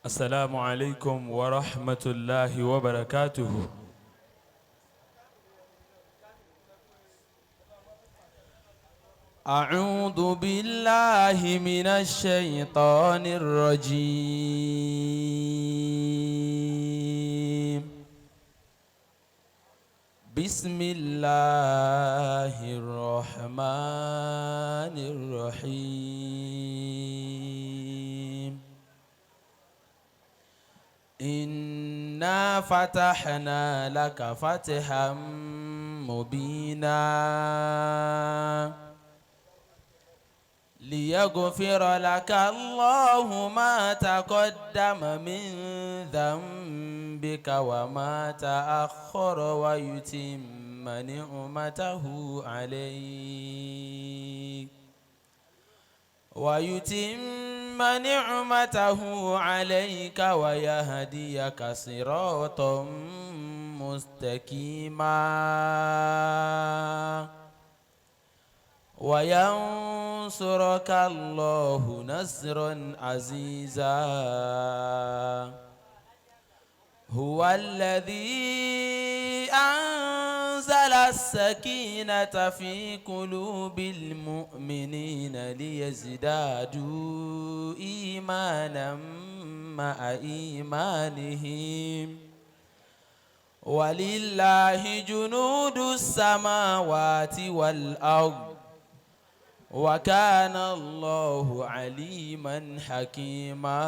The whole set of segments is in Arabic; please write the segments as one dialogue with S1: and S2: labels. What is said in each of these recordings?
S1: السلام عليكم ورحمة الله وبركاته. أعوذ بالله من الشيطان الرجيم. بسم الله الرحمن الرحيم. إنا فتحنا لك فتحا مبينا ليغفر لك الله ما تقدم من ذنبك وما تأخر ويتم نعمته عليك ويهديك صراطا مستقيما وينصرك الله نصرا عزيزا. هو الذي أنزل السكينة في قلوب المؤمنين ليزدادوا إيمانا مع إيمانهم ولله جنود السماوات والأرض وكان الله عليما حكيما.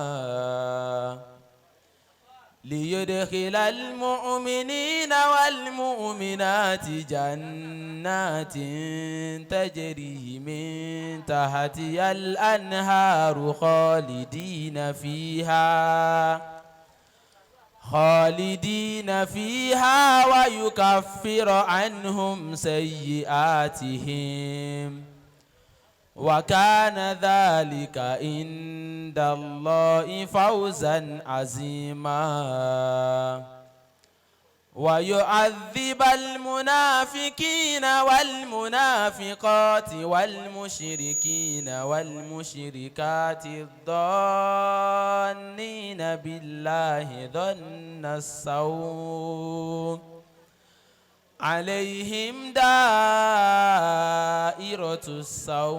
S1: ليدخل المؤمنين والمؤمنات جنات تجري من تحتها الأنهار خالدين فيها ويكفر عنهم سيئاتهم وكان ذلك عند الله فوزا عظيما. ويعذب المنافقين والمنافقات والمشركين والمشركات الظانين بالله ظن السوء عليهم دائرة السوء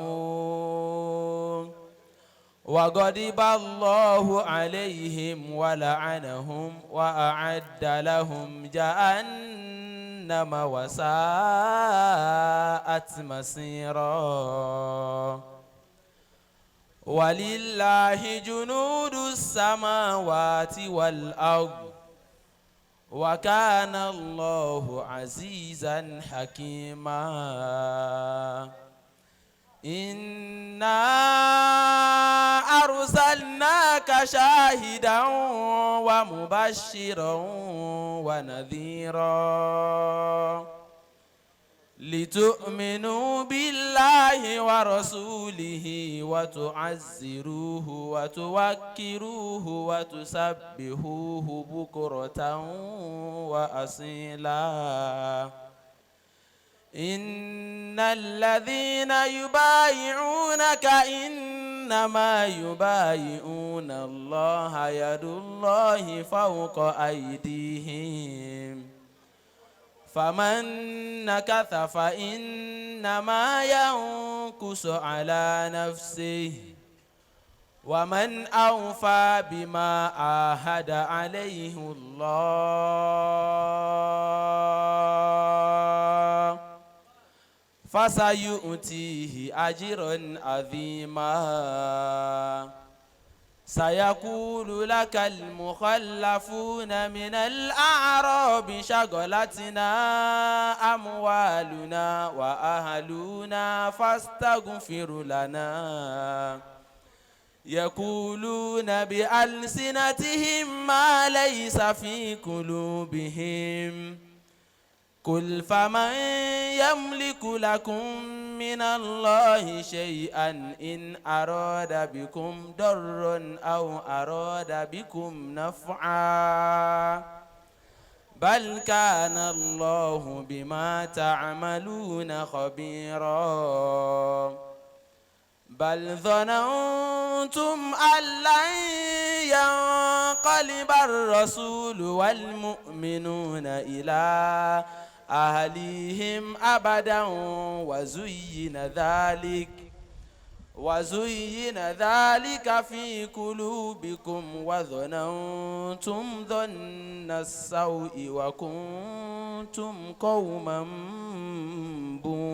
S1: وغضب الله عليهم ولعنهم وأعد لهم جهنم وساءت مصيرا. ولله جنود السماوات والأرض وكان الله عزيزا حكيما. إنا أرسلناك شاهدا ومبشرا ونذيرا لتؤمنوا بالله ورسوله وتعزروه وتوكروه وتسبحوه بكرة وأصيلا. إن الذين يبايعونك إنما يبايعون الله يد الله فوق أيديهم فمن نكث فإنما ينكث على نفسه ومن أوفى بما عاهد عليه الله فسيؤتيه أجرا عظيما. سيقول لك المخلفون من الأعراب شغلتنا أموالنا وأهلنا فاستغفر لنا يقولون بألسنتهم ما ليس في قلوبهم قل فمن يملك لكم من الله شيئا إن أراد بكم ضرا أو أراد بكم نفعا بل كان الله بما تعملون خبيرا. بل ظننتم أن لن ينقلب الرسول والمؤمنون إلى أهليهم أبدا وزين ذلك في قلوبكم وظننتم ظن السوء وكنتم قوما بورا.